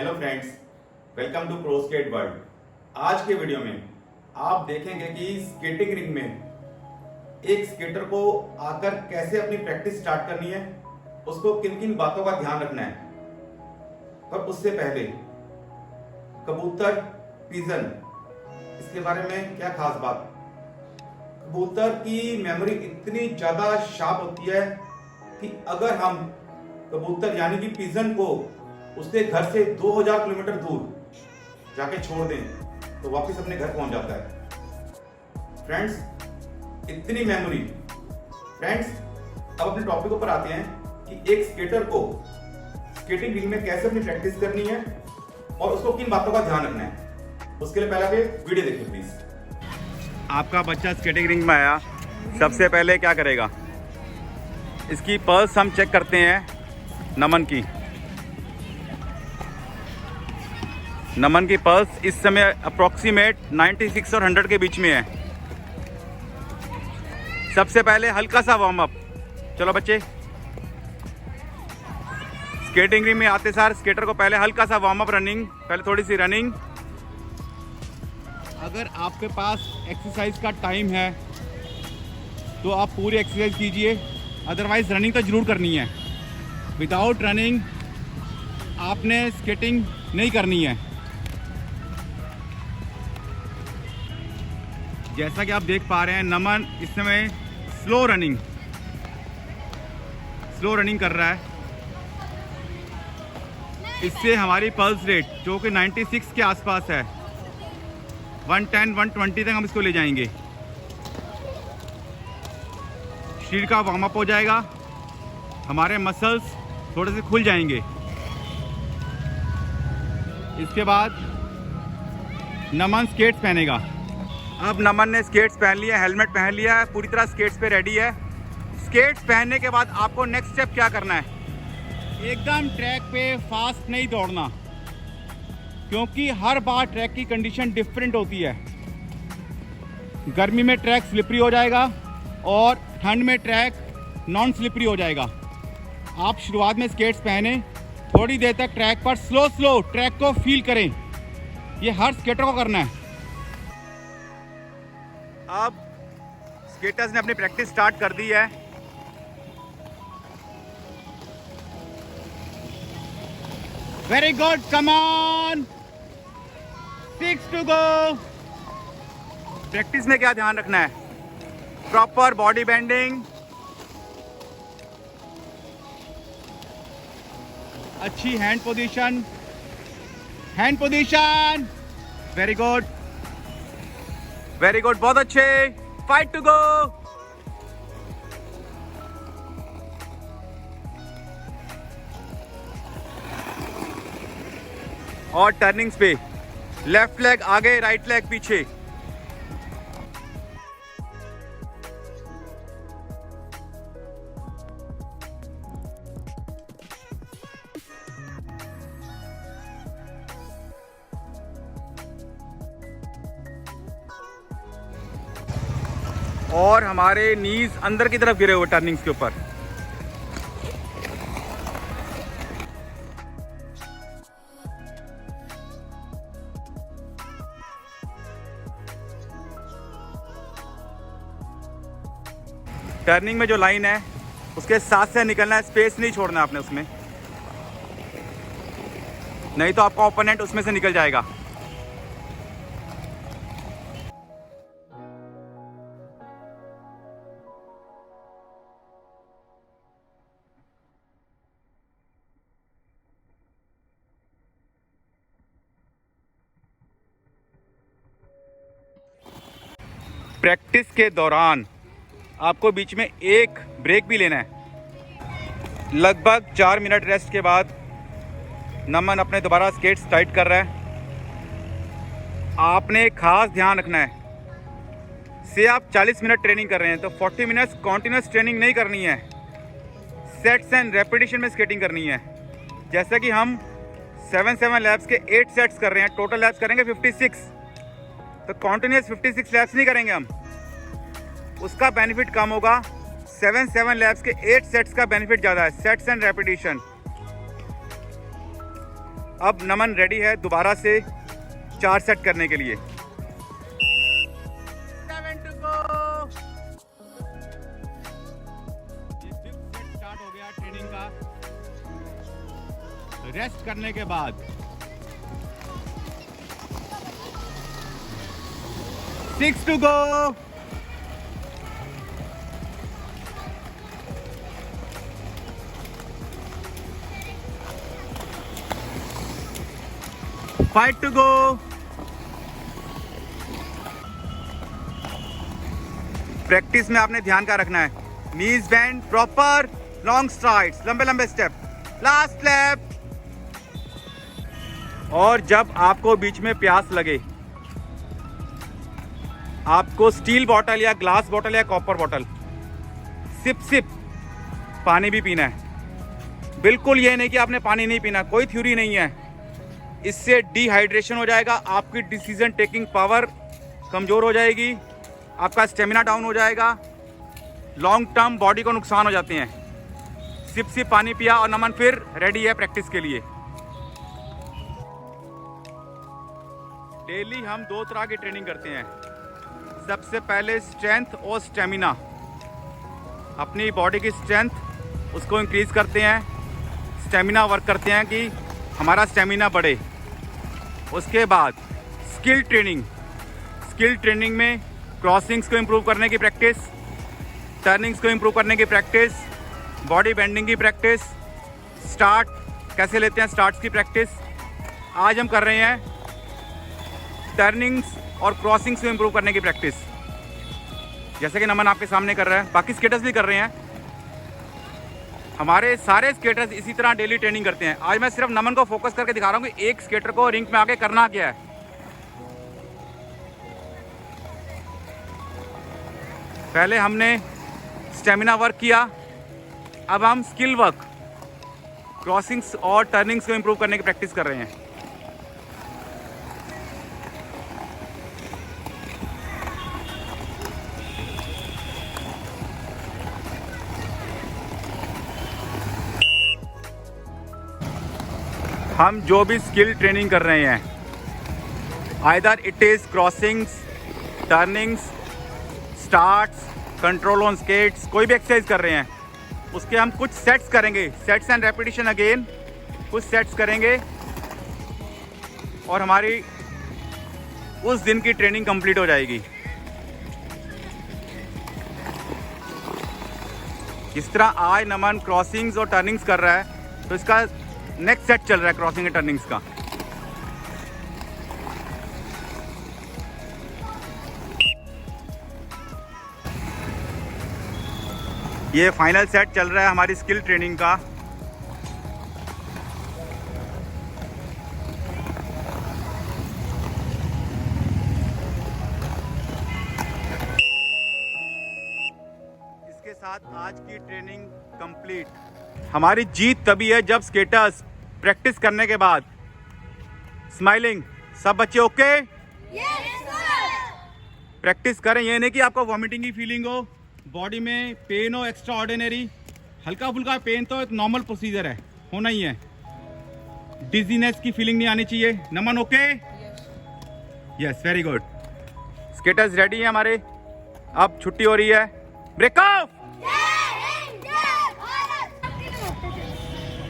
Hello friends, welcome to pro skate world. आज के video में आप देखेंगे कि स्केटिंग रिंग में एक स्केटर को आकर कैसे अपनी प्रैक्टिस स्टार्ट करनी है, उसको किन किन बातों का ध्यान रखना है। पर उससे पहले कबूतर, पिजन, इसके बारे में क्या खास बात। कबूतर की मेमोरी इतनी ज्यादा शार्प होती है कि अगर हम कबूतर यानी कि पिजन को उसके घर से 2000 किलोमीटर दूर जाके छोड़ दें तो वापस अपने घर पहुंच जाता है। फ्रेंड्स, इतनी मेमोरी। फ्रेंड्स, अब अपने टॉपिक पर आते हैं कि एक स्केटर को स्केटिंग रिंग में कैसे अपनी प्रैक्टिस करनी है और उसको किन बातों का ध्यान रखना है। उसके लिए पहले वीडियो देखिए प्लीज। आपका बच्चा स्केटिंग रिंग में आया, सबसे पहले क्या करेगा, इसकी पल्स हम चेक करते हैं। नमन की पल्स इस समय अप्रॉक्सीमेट 96 और 100 के बीच में है। सबसे पहले हल्का सा वार्म अप। चलो बच्चे, स्केटिंग रिंग में आते सार स्केटर को पहले हल्का सा वार्म अप, रनिंग, पहले थोड़ी सी रनिंग। अगर आपके पास एक्सरसाइज का टाइम है तो आप पूरी एक्सरसाइज कीजिए, अदरवाइज रनिंग तो जरूर करनी है। विदाउट रनिंग आपने स्केटिंग नहीं करनी है। जैसा कि आप देख पा रहे हैं, नमन इस समय स्लो रनिंग कर रहा है। इससे हमारी पल्स रेट जो कि 96 के आसपास है, 110 120 तक हम इसको ले जाएंगे। शरीर का वार्म अप हो जाएगा, हमारे मसल्स थोड़े से खुल जाएंगे। इसके बाद नमन स्केट्स पहनेगा। अब नमन ने स्केट्स पहन लिया, हेलमेट पहन लिया है, पूरी तरह स्केट्स पे रेडी है। स्केट्स पहनने के बाद आपको नेक्स्ट स्टेप क्या करना है, एकदम ट्रैक पे फास्ट नहीं दौड़ना, क्योंकि हर बार ट्रैक की कंडीशन डिफरेंट होती है। गर्मी में ट्रैक स्लिपरी हो जाएगा और ठंड में ट्रैक नॉन स्लिपरी हो जाएगा। आप शुरुआत में स्केट्स पहने, थोड़ी देर तक ट्रैक पर स्लो ट्रैक को फील करें। ये हर स्केटर को करना है। अब स्केटर्स ने अपनी प्रैक्टिस स्टार्ट कर दी है। Very good, come on, 6 to go. Practice में क्या ध्यान रखना है, प्रॉपर बॉडी बेंडिंग, अच्छी हैंड पोजीशन, वेरी गुड, बहुत अच्छे, 5 टू गो। और टर्निंग्स पे लेफ्ट लेग आगे, राइट लेग पीछे। और हमारे नीज अंदर की तरफ गिरे हुए टर्निंग्स के ऊपर। टर्निंग में जो लाइन है उसके साथ से निकलना है, स्पेस नहीं छोड़ना आपने उसमें, नहीं तो आपका ओपोनेंट उसमें से निकल जाएगा। प्रैक्टिस के दौरान आपको बीच में एक ब्रेक भी लेना है। लगभग 4 मिनट रेस्ट के बाद नमन अपने दोबारा स्केट्स टाइट कर रहा है। आपने खास ध्यान रखना है, से आप 40 मिनट ट्रेनिंग कर रहे हैं तो 40 मिनट्स कॉन्टिन्यूस ट्रेनिंग नहीं करनी है, सेट्स एंड रेपिटेशन में स्केटिंग करनी है। जैसा कि हम 7 लैप्स के 8 सेट्स कर रहे हैं, टोटल लैप्स करेंगे 56, तो कॉन्टिन्यूस 56 लैप्स नहीं करेंगे हम, उसका बेनिफिट कम होगा। 7 लैप्स के 8 सेट्स का बेनिफिट ज़्यादा है, सेट्स एंड रेपिटेशन। अब नमन रेडी है दोबारा से 4 सेट करने के लिए। 7 to go। ये 5th सेट स्टार्ट हो गया ट्रेनिंग का। रेस्ट करने के बाद 6 to go। 5 to go। Practice में आपने ध्यान का रखना है, नीज बेंड, प्रॉपर लॉन्ग स्ट्राइड्स, लंबे लंबे स्टेप, लास्ट लैप। और जब आपको बीच में प्यास लगे, आपको स्टील बॉटल या ग्लास बॉटल या कॉपर बॉटल सिप सिप पानी भी पीना है। बिल्कुल ये नहीं कि आपने पानी नहीं पीना, कोई थ्योरी नहीं है। इससे डिहाइड्रेशन हो जाएगा, आपकी डिसीजन टेकिंग पावर कमज़ोर हो जाएगी, आपका स्टेमिना डाउन हो जाएगा, लॉन्ग टर्म बॉडी को नुकसान हो जाते हैं। सिप सिप पानी पिया और नमन फिर रेडी है प्रैक्टिस के लिए। डेली हम 2 तरह की ट्रेनिंग करते हैं। सबसे पहले स्ट्रेंथ और स्टेमिना, अपनी बॉडी की स्ट्रेंथ उसको इंक्रीज करते हैं, स्टेमिना वर्क करते हैं कि हमारा स्टेमिना बढ़े। उसके बाद स्किल ट्रेनिंग, स्किल ट्रेनिंग में क्रॉसिंग्स को इम्प्रूव करने की प्रैक्टिस, टर्निंग्स को इम्प्रूव करने की प्रैक्टिस, बॉडी बेंडिंग की प्रैक्टिस, स्टार्ट कैसे लेते हैं स्टार्ट्स की प्रैक्टिस। आज हम कर रहे हैं टर्निंग्स और क्रॉसिंग्स को इम्प्रूव करने की प्रैक्टिस, जैसे कि नमन आपके सामने कर रहा है, बाकी स्केटर्स भी कर रहे हैं। हमारे सारे स्केटर्स इसी तरह डेली ट्रेनिंग करते हैं। आज मैं सिर्फ नमन को फोकस करके दिखा रहा हूँ कि एक स्केटर को रिंग में आके करना क्या है। पहले हमने स्टेमिना वर्क किया, अब हम स्किल वर्क, क्रॉसिंग्स और टर्निंग्स को इम्प्रूव करने की प्रैक्टिस कर रहे हैं। हम जो भी स्किल ट्रेनिंग कर रहे हैं, either it is crossings, turnings, starts, control on skates, कोई भी एक्सरसाइज कर रहे हैं, उसके हम कुछ सेट्स करेंगे, सेट्स एंड रेपिटेशन अगेन, कुछ सेट्स करेंगे और हमारी उस दिन की ट्रेनिंग कंप्लीट हो जाएगी। जिस तरह आज नमन क्रॉसिंग्स और टर्निंग्स कर रहा है, तो इसका नेक्स्ट सेट चल रहा है क्रॉसिंग एंड टर्निंग्स का। ये फाइनल सेट चल रहा है हमारी स्किल ट्रेनिंग का। इसके साथ आज की ट्रेनिंग कंप्लीट। हमारी जीत तभी है जब स्केटर्स प्रैक्टिस करने के बाद स्माइलिंग, सब बच्चे ओके? प्रैक्टिस करें, ये नहीं कि आपको वॉमिटिंग की फीलिंग हो, बॉडी में पेन हो एक्स्ट्रा ऑर्डिनरी। हल्का फुल्का पेन तो एक नॉर्मल प्रोसीजर है, होना ही है। डिजीनेस की फीलिंग नहीं आनी चाहिए। Naman okay? Yes, very good. Skaters ready हैं हमारे, अब छुट्टी हो रही है, ब्रेक ऑफ।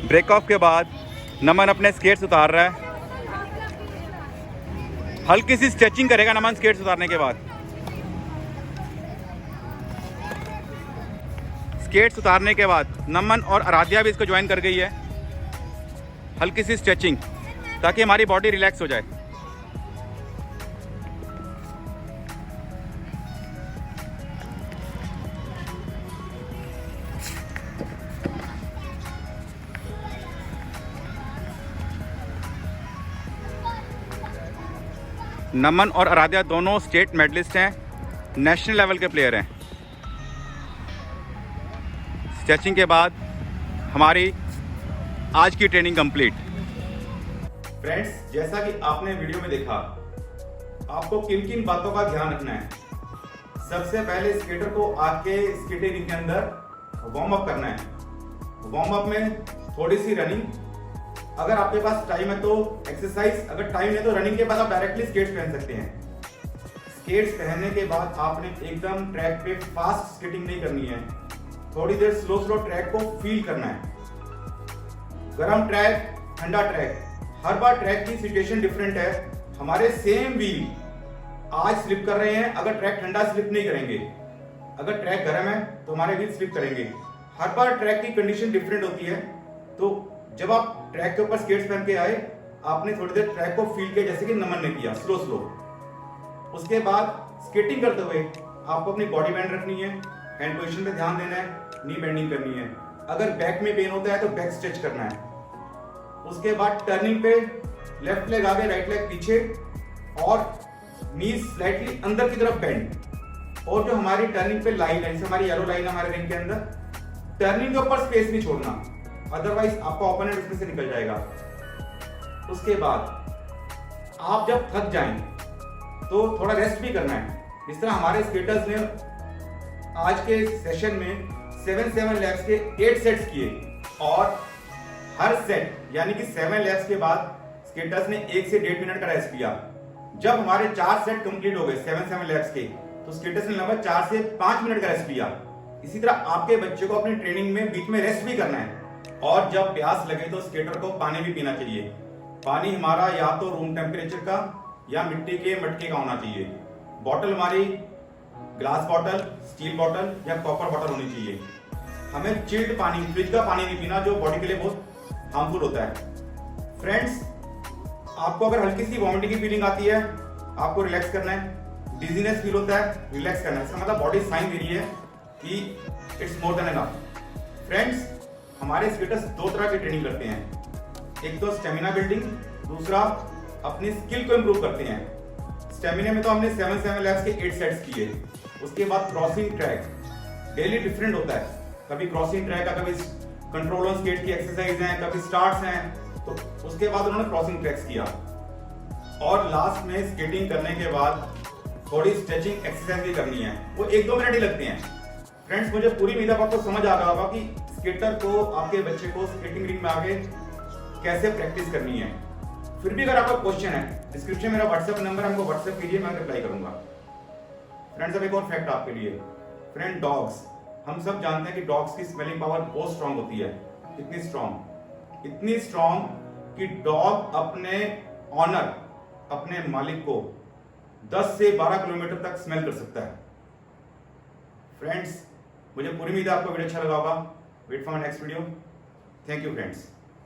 ब्रेक ऑफ के बाद नमन अपने स्केट्स उतार रहा है, हल्की सी स्ट्रेचिंग करेगा नमन स्केट्स उतारने के बाद। स्केट्स उतारने के बाद नमन और आराध्या भी इसको ज्वाइन कर गई है। हल्की सी स्ट्रेचिंग ताकि हमारी बॉडी रिलैक्स हो जाए। नमन और आराध्या दोनों स्टेट मेडलिस्ट हैं, नेशनल लेवल के प्लेयर हैं। स्ट्रेचिंग के बाद हमारी आज की ट्रेनिंग कंप्लीट। फ्रेंड्स, जैसा कि आपने वीडियो में देखा, आपको किन किन बातों का ध्यान रखना है। सबसे पहले स्केटर को आके स्केटिंग के अंदर वार्म अप करना है। वार्म अप में थोड़ी सी रनिंग, अगर आपके पास टाइम है तो एक्सरसाइज, अगर टाइम है तो रनिंग के बाद आप डायरेक्टली स्केट्स पहन सकते हैं। स्केट्स पहनने के बाद आपने एकदम ट्रैक पे फास्ट स्केटिंग नहीं करनी है, थोड़ी देर स्लो स्लो ट्रैक को फील करना है। गर्म ट्रैक, ठंडा ट्रैक, हर बार ट्रैक की सिचुएशन डिफरेंट है। हमारे सेम व्हील आज स्लिप कर रहे हैं, अगर ट्रैक ठंडा स्लिप नहीं करेंगे। अगर ट्रैक गर्म है तो हमारे व्हील स्लिप करेंगे। हर बार ट्रैक की कंडीशन डिफरेंट होती है। तो जब आप ट्रैक के ऊपर स्केट्स पहन के आए, आपने थोड़ी देर ट्रैक को फील किया, जैसे कि नमन ने किया, स्लो स्लो। उसके बाद स्केटिंग करते हुए आपको अपनी बॉडी बैंड रखनी है, हैंड पोजीशन पे ध्यान देना है, नी बेंडिंग करनी है। अगर बैक में पेन होता है तो बैक स्ट्रेच करना है। उसके बाद टर्निंग पे लेफ्ट लेग आगे, राइट लेग पीछे और नी स्लाइटली अंदर की तरफ बेंड। और जो हमारी टर्निंग पे लाइन है, जैसे हमारी येलो लाइन है हमारे रिंग के अंदर, टर्निंग के ऊपर स्पेस नहीं छोड़ना, अदरवाइज आपका ओपोनेंट उसमें से निकल जाएगा। उसके बाद आप जब थक जाएं तो थोड़ा रेस्ट भी करना है। इस तरह हमारे स्केटर्स ने आज के सेशन में 7 लैप्स के 8 सेट्स किए और हर सेट यानी कि 7 लैप्स के बाद स्केटर्स ने 1 से 1.5 मिनट का रेस्ट किया। जब हमारे 4 सेट कंप्लीट हो गए 7 लैप्स के, तो स्केटर्स ने लगभग 4 से 5 मिनट का रेस्ट किया। इसी तरह आपके बच्चे को अपनी ट्रेनिंग में बीच में रेस्ट भी करना है। और जब प्यास लगे तो स्केटर को पानी भी पीना चाहिए। पानी हमारा या तो रूम टेम्परेचर का या मिट्टी के मटके का होना चाहिए। बॉटल हमारी ग्लास बॉटल, स्टील बॉटल या कॉपर बॉटल होनी चाहिए। हमें चिल्ड पानी, फ्रिज का पानी नहीं पीना, जो बॉडी के लिए बहुत हार्मफुल होता है। फ्रेंड्स, आपको अगर हल्की सी वॉमिटिंग की फीलिंग आती है, आपको रिलैक्स करना है। डिजीनेस फील होता है, रिलैक्स करना है। इसका मतलब बॉडी साइन दे रही है कि it's more than enough. Friends, हमारे स्केटर्स 2 तरह की ट्रेनिंग करते हैं। एक तो स्टेमिना बिल्डिंग, दूसरा अपनी स्किल को इंप्रूव करते हैं। स्टेमिना में तो हमने 7 लैप्स के 8 सेट्स किए। उसके बाद क्रॉसिंग ट्रैक, डेली डिफरेंट होता है। कभी क्रॉसिंग ट्रैक का, कभी कंट्रोल ऑन स्केट की एक्सरसाइज है, कभी स्टार्ट्स हैं। तो उसके बाद उन्होंने क्रॉसिंग ट्रैक्स किया और लास्ट में स्केटिंग करने के बाद थोड़ी स्ट्रेचिंग एक्सरसाइज भी करनी है। वो 1-2 मिनट ही लगते हैं। फ्रेंड्स, मुझे पूरी उम्मीद है आपको समझ आ गया होगा कि स्केटर को, आपके बच्चे को स्केटिंग रिंग में आगे कैसे प्रैक्टिस करनी है। फिर भी अगर आपका क्वेश्चन है, डिस्क्रिप्शन में मेरा व्हाट्सएप नंबर है, हमको व्हाट्सएप कीजिए, मैं रिप्लाई करूंगा। फ्रेंड्स, अब एक और फैक्ट आपके लिए। फ्रेंड, डॉग्स, हम सब जानते हैं कि डॉग्स की स्मेलिंग पावर बहुत स्ट्रांग होती है। इतनी स्ट्रांग कि डॉग अपने ऑनर, अपने मालिक को 10 से 12 किलोमीटर तक स्मेल कर सकता है। फ्रेंड्स, मुझे पूरी उम्मीद है आपको वीडियो अच्छा लगा होगा। Wait for my next video. Thank you friends.